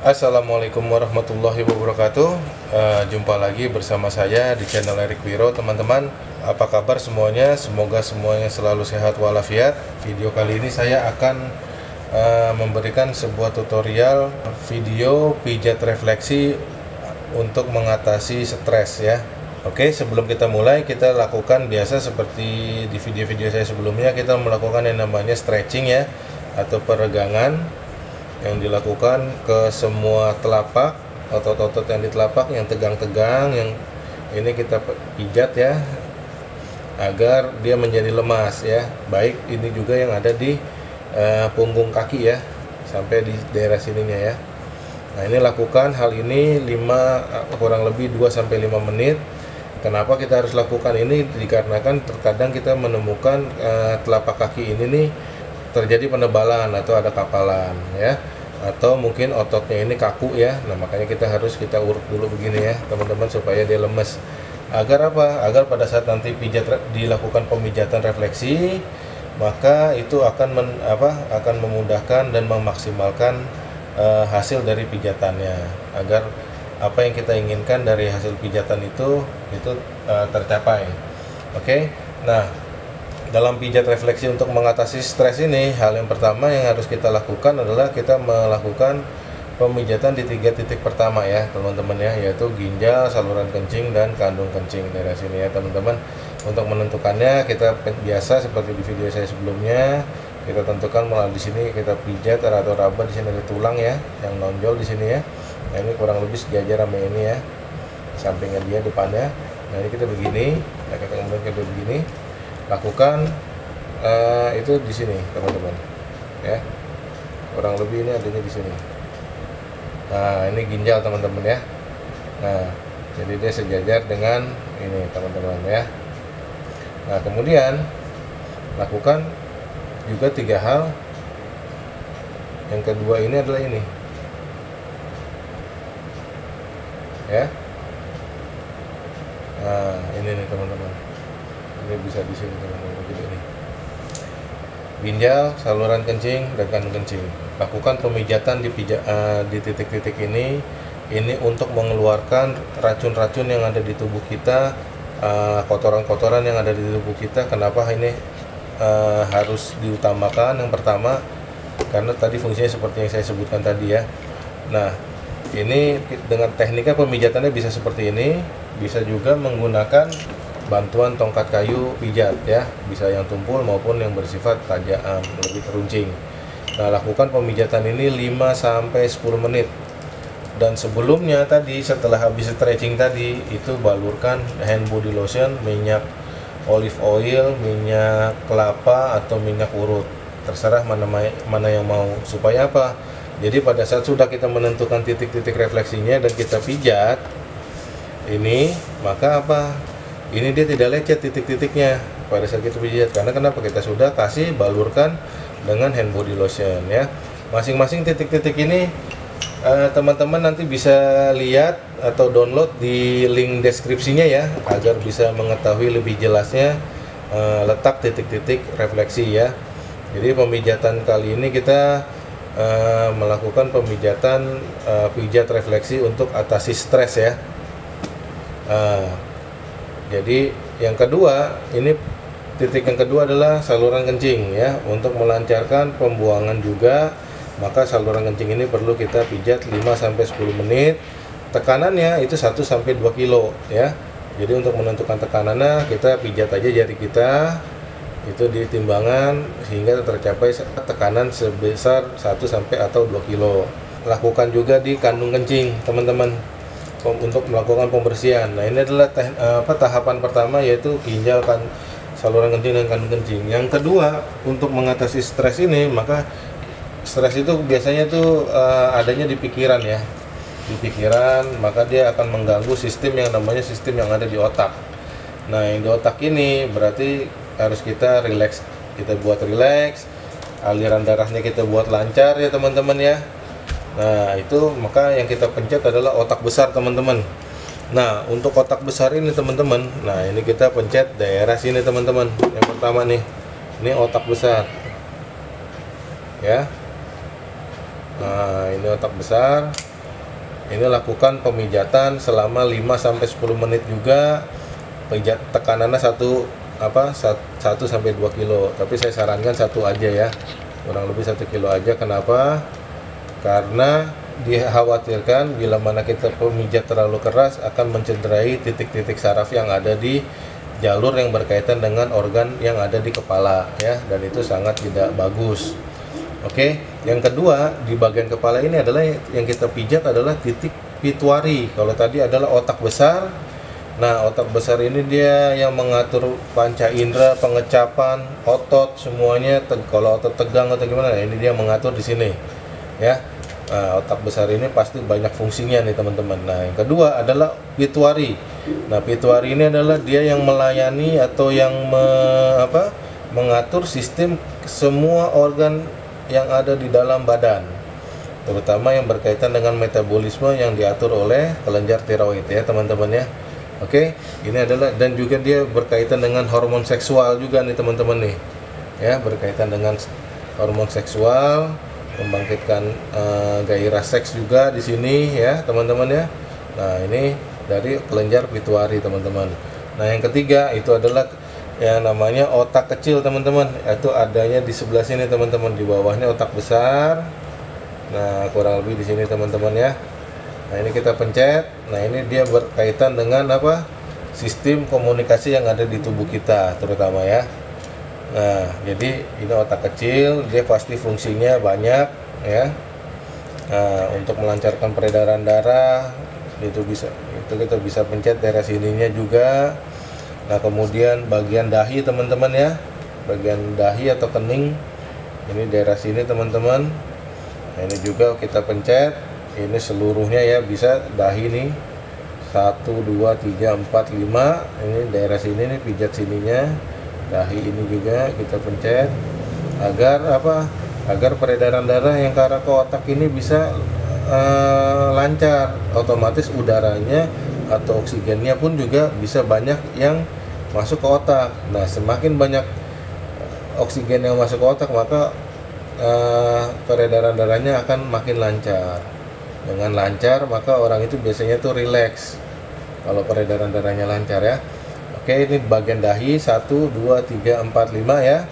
Assalamualaikum warahmatullahi wabarakatuh. Jumpa lagi bersama saya di channel Erik Wiro, teman-teman. Apa kabar semuanya? Semoga semuanya selalu sehat walafiat. Video kali ini saya akan memberikan sebuah tutorial video pijat refleksi untuk mengatasi stres ya. Oke, sebelum kita mulai, kita lakukan biasa seperti di video-video saya sebelumnya, kita melakukan yang namanya stretching ya, atau peregangan yang dilakukan ke semua telapak, otot-otot yang di telapak yang tegang-tegang, yang ini kita pijat ya, agar dia menjadi lemas ya. Baik ini juga yang ada di punggung kaki ya, sampai di daerah sininya ya. Nah, ini lakukan hal ini kurang lebih 2-5 menit. Kenapa kita harus lakukan ini? Dikarenakan terkadang kita menemukan telapak kaki ini nih terjadi penebalan atau ada kapalan ya, atau mungkin ototnya ini kaku ya. Nah, makanya kita urut dulu begini ya teman-teman, supaya dia lemes. Agar apa? Agar pada saat nanti dilakukan pemijatan refleksi, maka itu akan memudahkan dan memaksimalkan hasil dari pijatannya, agar apa yang kita inginkan dari hasil pijatan itu tercapai. Oke. Nah, dalam pijat refleksi untuk mengatasi stres ini, hal yang pertama yang harus kita lakukan adalah kita melakukan pemijatan di 3 titik pertama ya teman-teman ya, yaitu ginjal, saluran kencing, dan kandung kencing dari sini ya teman-teman. Untuk menentukannya kita biasa seperti di video saya sebelumnya, kita tentukan melalui di sini kita pijat atau raba. Di sini ada tulang ya yang nonjol di sini ya. Nah, ini kurang lebih sejajar sama ini ya, sampingnya dia, depannya. Nah, ini kita begini, nah kemudian kita begini. Lakukan itu di sini teman-teman ya, kurang lebih ini adanya di sini. Nah, ini ginjal teman-teman ya. Nah, jadi dia sejajar dengan ini teman-teman ya. Nah, kemudian lakukan juga 3 hal. Yang kedua ini adalah ini ya. Nah, ini nih teman-teman, ini bisa di sini teman-teman, gitu nih. Ginjal, saluran kencing, dan kandung kencing. Lakukan pemijatan di titik-titik ini untuk mengeluarkan racun-racun yang ada di tubuh kita, kotoran-kotoran yang ada di tubuh kita. Kenapa ini harus diutamakan? Yang pertama, karena tadi fungsinya seperti yang saya sebutkan tadi ya. Nah, ini dengan tekniknya pemijatannya bisa seperti ini, bisa juga menggunakan bantuan tongkat kayu pijat ya, bisa yang tumpul maupun yang bersifat tajam, lebih teruncing. Nah, lakukan pemijatan ini 5-10 menit. Dan sebelumnya tadi, setelah habis stretching tadi, itu balurkan hand body lotion, minyak olive oil, minyak kelapa, atau minyak urut, terserah mana yang mau. Supaya apa? Jadi pada saat sudah kita menentukan titik-titik refleksinya dan kita pijat ini, maka apa? Ini dia tidak lecet titik-titiknya pada saat kita pijat. Karena kenapa? Kita sudah kasih balurkan dengan hand body lotion ya. Masing-masing titik-titik ini teman-teman nanti bisa lihat atau download di link deskripsinya ya, agar bisa mengetahui lebih jelasnya letak titik-titik refleksi ya. Jadi pemijatan kali ini kita melakukan pemijatan pijat refleksi untuk atasi stres ya. Jadi yang kedua, ini titik yang kedua adalah saluran kencing ya. Untuk melancarkan pembuangan juga, maka saluran kencing ini perlu kita pijat 5-10 menit. Tekanannya itu 1-2 kilo ya. Jadi untuk menentukan tekanannya, kita pijat aja jari kita itu di timbangan sehingga tercapai tekanan sebesar 1-2 kilo. Lakukan juga di kandung kencing teman-teman untuk melakukan pembersihan. Nah, ini adalah tahapan pertama, yaitu ginjal, saluran kencing, dan kandung kencing. Yang kedua, untuk mengatasi stres ini, maka stres itu biasanya tuh adanya di pikiran ya. Di pikiran, maka dia akan mengganggu sistem yang namanya sistem yang ada di otak. Nah, yang di otak ini berarti harus kita relax, kita buat relax, aliran darahnya kita buat lancar ya teman-teman ya. Nah, itu maka yang kita pencet adalah otak besar teman-teman. Nah, untuk otak besar ini teman-teman, nah ini kita pencet daerah sini teman-teman. Yang pertama nih, ini otak besar ya. Nah, ini otak besar. Ini lakukan pemijatan selama 5-10 menit juga. Pijat tekanannya 1 sampai 2 kilo, tapi saya sarankan 1 aja ya, kurang lebih 1 kilo aja. Kenapa? Karena dikhawatirkan bila mana kita pemijat terlalu keras akan mencederai titik-titik saraf yang ada di jalur yang berkaitan dengan organ yang ada di kepala ya, dan itu sangat tidak bagus. Oke, yang kedua di bagian kepala ini adalah yang kita pijat adalah titik pituitari. Kalau tadi adalah otak besar. Nah, otak besar ini dia yang mengatur panca indera, pengecapan, otot semuanya. Kalau otot tegang atau gimana, ini dia mengatur di sini, ya. Nah, otak besar ini pasti banyak fungsinya nih teman-teman. Nah, yang kedua adalah pituitari. Nah, pituitari ini adalah dia yang melayani atau yang mengatur sistem semua organ yang ada di dalam badan, terutama yang berkaitan dengan metabolisme yang diatur oleh kelenjar tiroid ya teman-teman ya. Oke, ini adalah, dan juga dia berkaitan dengan hormon seksual juga nih teman-teman nih, ya, berkaitan dengan hormon seksual, membangkitkan gairah seks juga di sini ya teman-teman ya. Nah, ini dari kelenjar pituitari teman-teman. Nah, yang ketiga itu adalah yang namanya otak kecil teman-teman, itu adanya di sebelah sini teman-teman, di bawahnya otak besar. Nah, kurang lebih di sini teman-teman ya. Nah, ini kita pencet. Nah, ini dia berkaitan dengan sistem komunikasi yang ada di tubuh kita terutama ya. Nah, jadi ini otak kecil, dia pasti fungsinya banyak ya. Nah, untuk melancarkan peredaran darah itu kita bisa pencet daerah sininya juga. Nah, kemudian bagian dahi teman-teman ya, bagian dahi atau kening, ini daerah sini teman-teman. Nah, ini juga kita pencet. Ini seluruhnya ya, bisa dahi nih 1, 2, 3, 4, 5. Ini daerah sini nih, pijat sininya. Dahi ini juga kita pencet agar peredaran darah yang ke arah ke otak ini bisa lancar. Otomatis udaranya atau oksigennya pun juga bisa banyak yang masuk ke otak. Nah, semakin banyak oksigen yang masuk ke otak, maka peredaran darahnya akan makin lancar. Dengan lancar, maka orang itu biasanya tuh rileks kalau peredaran darahnya lancar ya. Oke, ini bagian dahi 1, 2, 3, 4, 5 ya.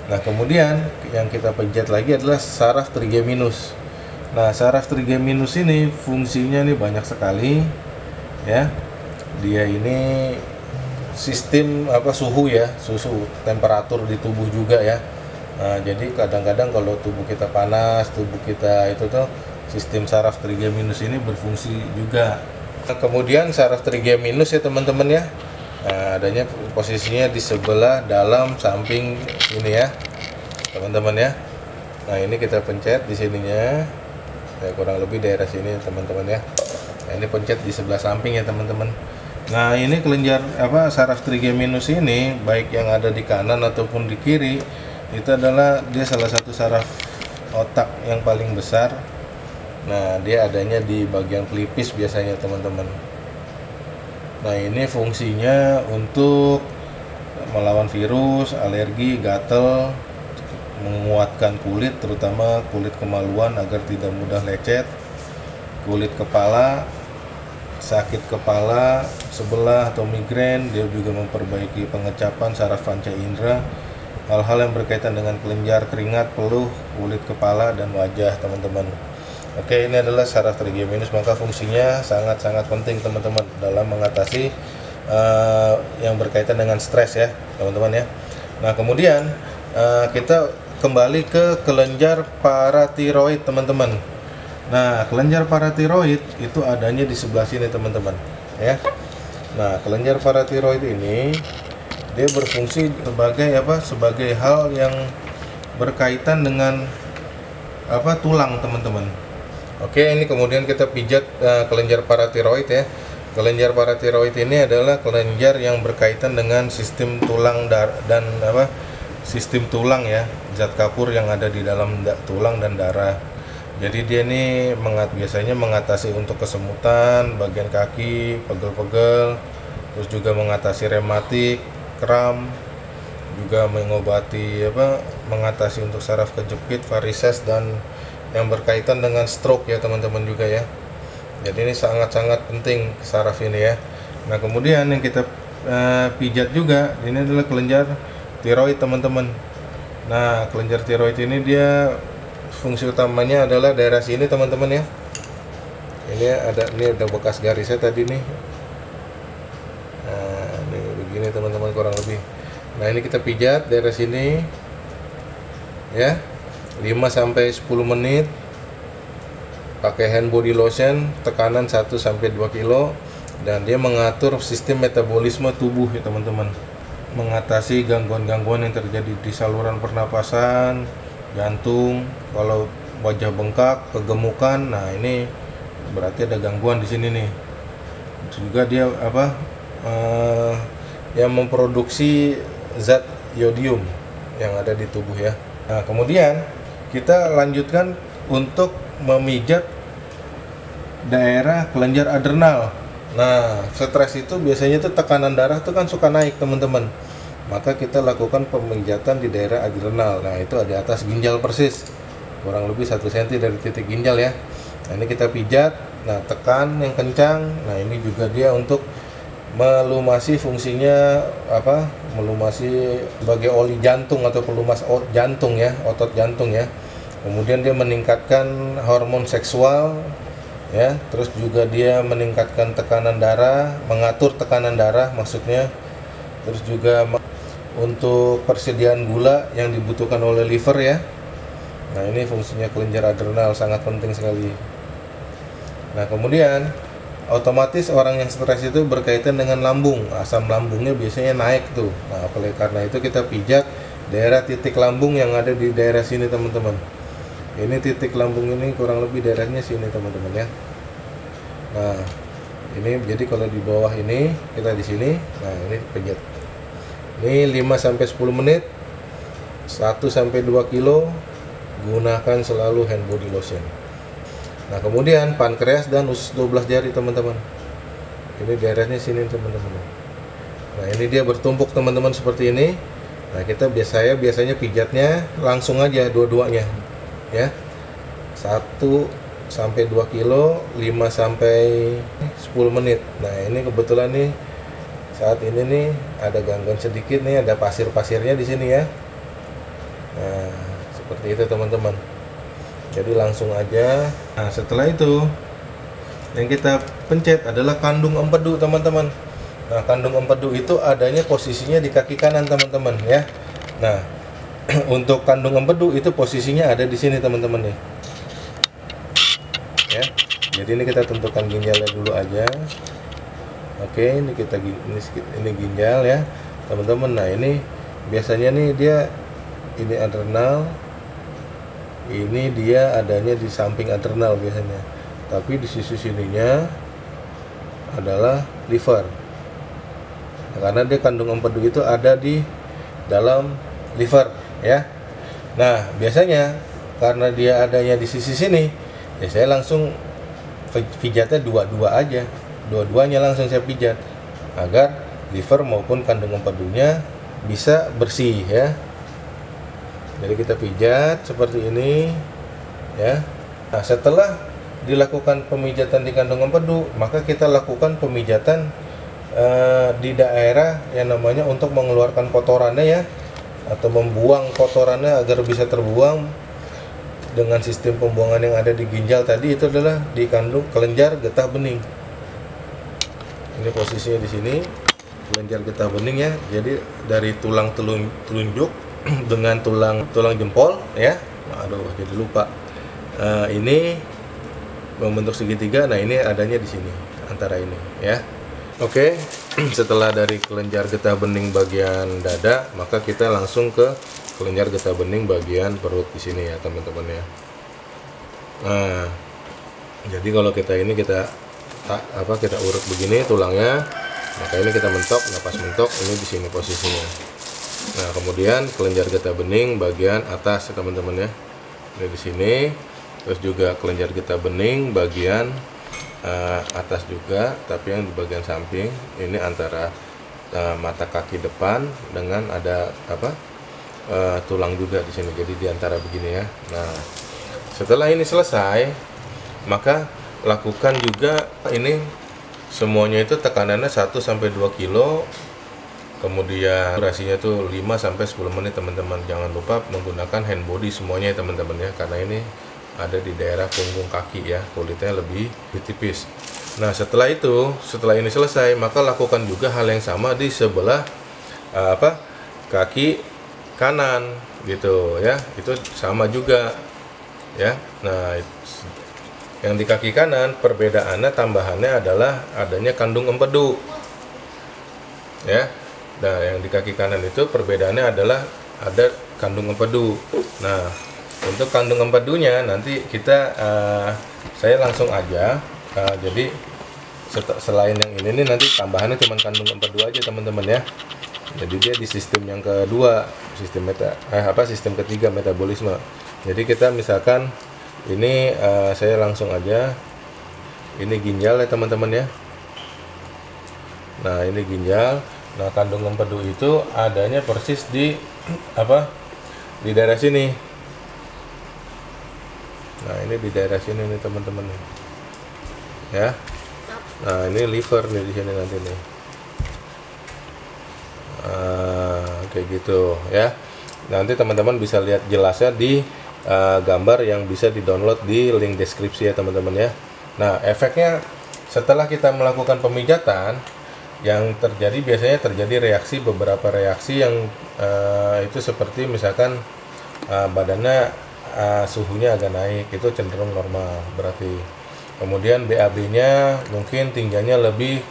Nah, kemudian yang kita pencet lagi adalah saraf trigeminus. Nah, saraf trigeminus ini fungsinya nih banyak sekali ya. Dia ini sistem suhu ya, suhu temperatur di tubuh juga ya. Nah, jadi kadang-kadang kalau tubuh kita panas, tubuh kita itu tuh sistem saraf trigeminus ini berfungsi juga. Nah, kemudian saraf trigeminus ya teman-teman ya. Nah, adanya posisinya di sebelah dalam samping ini ya teman-teman ya. Nah, ini kita pencet di sininya. Ya, kurang lebih daerah sini teman-teman ya. Nah, ini pencet di sebelah samping ya teman-teman. Nah, ini kelenjar saraf trigeminus ini, baik yang ada di kanan ataupun di kiri, itu adalah dia salah satu saraf otak yang paling besar. Nah, dia adanya di bagian pelipis biasanya teman-teman. Nah, ini fungsinya untuk melawan virus, alergi, gatal, menguatkan kulit, terutama kulit kemaluan agar tidak mudah lecet, kulit kepala, sakit kepala sebelah atau migrain. Dia juga memperbaiki pengecapan saraf panca indera, hal-hal yang berkaitan dengan kelenjar, keringat, peluh, kulit kepala, dan wajah teman-teman. Oke, ini adalah saraf trigeminus, maka fungsinya sangat-sangat penting teman-teman dalam mengatasi yang berkaitan dengan stres ya teman-teman ya. Nah, kemudian kita kembali ke kelenjar paratiroid teman-teman. Nah, kelenjar paratiroid itu adanya di sebelah sini teman-teman ya. Nah, kelenjar paratiroid ini dia berfungsi sebagai hal yang berkaitan dengan tulang teman-teman. Oke, ini kemudian kita pijat kelenjar paratiroid ya. Kelenjar paratiroid ini adalah kelenjar yang berkaitan dengan sistem tulang dan sistem tulang ya, zat kapur yang ada di dalam tulang dan darah. Jadi dia ini biasanya mengatasi untuk kesemutan, bagian kaki, pegel-pegel, terus juga mengatasi rematik, kram, juga mengobati mengatasi untuk saraf kejepit, varises, dan yang berkaitan dengan stroke ya teman-teman juga ya. Jadi ini sangat-sangat penting saraf ini ya. Nah kemudian yang kita pijat juga ini adalah kelenjar tiroid teman-teman. Nah kelenjar tiroid ini dia fungsi utamanya adalah daerah sini teman-teman ya. Ini ada bekas garisnya tadi nih. Nah ini begini teman-teman kurang lebih. Nah ini kita pijat daerah sini ya 5-10 menit pakai hand body lotion, tekanan 1-2 kilo, dan dia mengatur sistem metabolisme tubuh ya teman-teman, mengatasi gangguan-gangguan yang terjadi di saluran pernapasan, jantung. Kalau wajah bengkak, kegemukan, nah ini berarti ada gangguan di sini nih. Juga dia yang memproduksi zat yodium yang ada di tubuh ya. Nah kemudian kita lanjutkan untuk memijat daerah kelenjar adrenal. Nah, stres itu biasanya tuh tekanan darah tuh kan suka naik teman-teman. Maka kita lakukan pemijatan di daerah adrenal. Nah, itu di atas ginjal persis, kurang lebih 1 cm dari titik ginjal ya. Nah, ini kita pijat. Nah, tekan yang kencang. Nah, ini juga dia untuk melumasi fungsinya melumasi sebagai oli jantung atau pelumas jantung ya, otot jantung ya. Kemudian dia meningkatkan hormon seksual ya, terus juga dia meningkatkan tekanan darah, mengatur tekanan darah maksudnya, terus juga untuk persediaan gula yang dibutuhkan oleh liver ya. Nah ini fungsinya kelenjar adrenal, sangat penting sekali. Nah kemudian otomatis orang yang stres itu berkaitan dengan lambung, asam lambungnya biasanya naik tuh. Nah oleh karena itu kita pijat daerah titik lambung yang ada di daerah sini teman-teman. Ini titik lambung ini kurang lebih daerahnya sini teman-teman ya. Nah ini jadi kalau di bawah ini kita di sini, nah ini pijat. Ini 5-10 menit, 1-2 kilo, gunakan selalu hand body lotion. Nah kemudian pankreas dan usus 12 jari teman-teman. Ini daerahnya sini teman-teman. Nah ini dia bertumpuk teman-teman seperti ini. Nah saya biasanya pijatnya langsung aja dua-duanya ya, 1-2 kilo, 5-10 menit. Nah ini kebetulan nih saat ini nih ada gangguan sedikit nih, ada pasir-pasirnya di sini ya. Nah seperti itu teman-teman, jadi langsung aja. Nah setelah itu yang kita pencet adalah kandung empedu teman-teman. Nah kandung empedu itu adanya posisinya di kaki kanan teman-teman ya. Nah untuk kandung empedu itu posisinya ada di sini teman-teman nih ya. Jadi ini kita tentukan ginjalnya dulu aja. Oke, ini ini ginjal ya teman-teman. Nah ini biasanya nih dia ini adrenal, ini dia adanya di samping adrenal biasanya, tapi di sisi sininya adalah liver. Nah, karena dia kandung empedu itu ada di dalam liver ya. Nah biasanya karena dia adanya di sisi sini ya, saya langsung pijatnya dua-duanya langsung saya pijat agar liver maupun kandung empedunya bisa bersih ya. Jadi kita pijat seperti ini ya. Nah setelah dilakukan pemijatan di kandung empedu, maka kita lakukan pemijatan di daerah yang namanya untuk mengeluarkan kotorannya ya, atau membuang kotorannya agar bisa terbuang dengan sistem pembuangan yang ada di ginjal tadi. Itu adalah di kandung kelenjar getah bening. Ini posisinya di sini kelenjar getah bening ya. Jadi dari tulang telunjuk dengan tulang jempol ya. Aduh jadi lupa. Ini membentuk segitiga. Nah ini adanya di sini antara ini ya. Oke, setelah dari kelenjar getah bening bagian dada, maka kita langsung ke kelenjar getah bening bagian perut di sini ya teman-teman ya. Nah, jadi kalau kita urut begini tulangnya, maka ini kita mentok, napas mentok, ini di sini posisinya. Nah, kemudian kelenjar getah bening bagian atas ya teman-teman ya. Ini di sini, terus juga kelenjar getah bening bagian atas juga, tapi yang di bagian samping ini antara mata kaki depan dengan ada tulang juga di sini. Jadi di antara begini ya. Nah, setelah ini selesai, maka lakukan juga ini semuanya itu tekanannya 1 sampai 2 kilo. Kemudian durasinya tuh 5 sampai 10 menit teman-teman. Jangan lupa menggunakan hand body semuanya ya teman-teman ya, karena ini ada di daerah punggung kaki ya, kulitnya lebih tipis. Nah, setelah ini selesai, maka lakukan juga hal yang sama di sebelah kaki kanan gitu ya. Itu sama juga ya. Nah, yang di kaki kanan perbedaannya tambahannya adalah adanya kandung empedu ya. Nah, yang di kaki kanan itu perbedaannya adalah ada kandung empedu. Nah, untuk kandung empedunya nanti saya langsung aja. Jadi selain yang ini nih, nanti tambahannya cuma kandung empedu aja teman-teman ya. Jadi dia di sistem yang kedua, sistem ketiga metabolisme. Jadi kita misalkan ini saya langsung aja. Ini ginjal ya teman-teman ya. Nah, ini ginjal. Nah, kandung empedu itu adanya persis di daerah sini. Nah, ini di daerah sini nih teman-teman nih. Ya. Nah, ini liver nih di sini nanti nih. Kayak gitu ya. Nanti teman-teman bisa lihat jelasnya di gambar yang bisa di-download di link deskripsi ya teman-teman ya. Nah, efeknya setelah kita melakukan pemijatan, yang biasanya terjadi beberapa reaksi yang itu seperti misalkan badannya suhunya agak naik, itu cenderung normal berarti. Kemudian BAB-nya mungkin tingginya lebih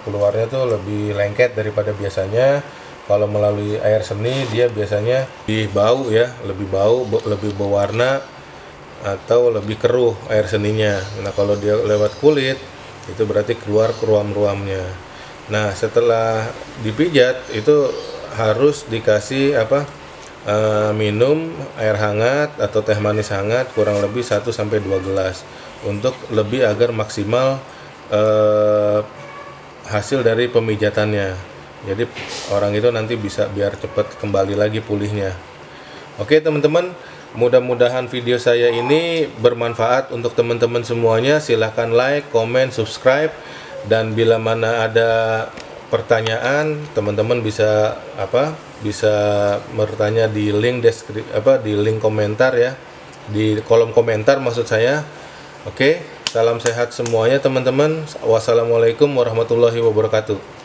keluarnya tuh lebih lengket daripada biasanya. Kalau melalui air seni dia biasanya lebih bau ya, lebih berwarna atau lebih keruh air seninya. Nah, kalau dia lewat kulit itu berarti keluar ruam-ruamnya. Nah, setelah dipijat itu harus dikasih minum air hangat atau teh manis hangat kurang lebih 1 sampai 2 gelas untuk lebih agar maksimal hasil dari pemijatannya. Jadi orang itu nanti bisa biar cepat kembali lagi pulihnya. Oke teman-teman, mudah-mudahan video saya ini bermanfaat untuk teman-teman semuanya. Silahkan like, comment, subscribe. Dan bila mana ada pertanyaan, teman-teman bisa bertanya di link di link komentar ya, di kolom komentar maksud saya. Oke, salam sehat semuanya teman-teman. Wassalamualaikum warahmatullahi wabarakatuh.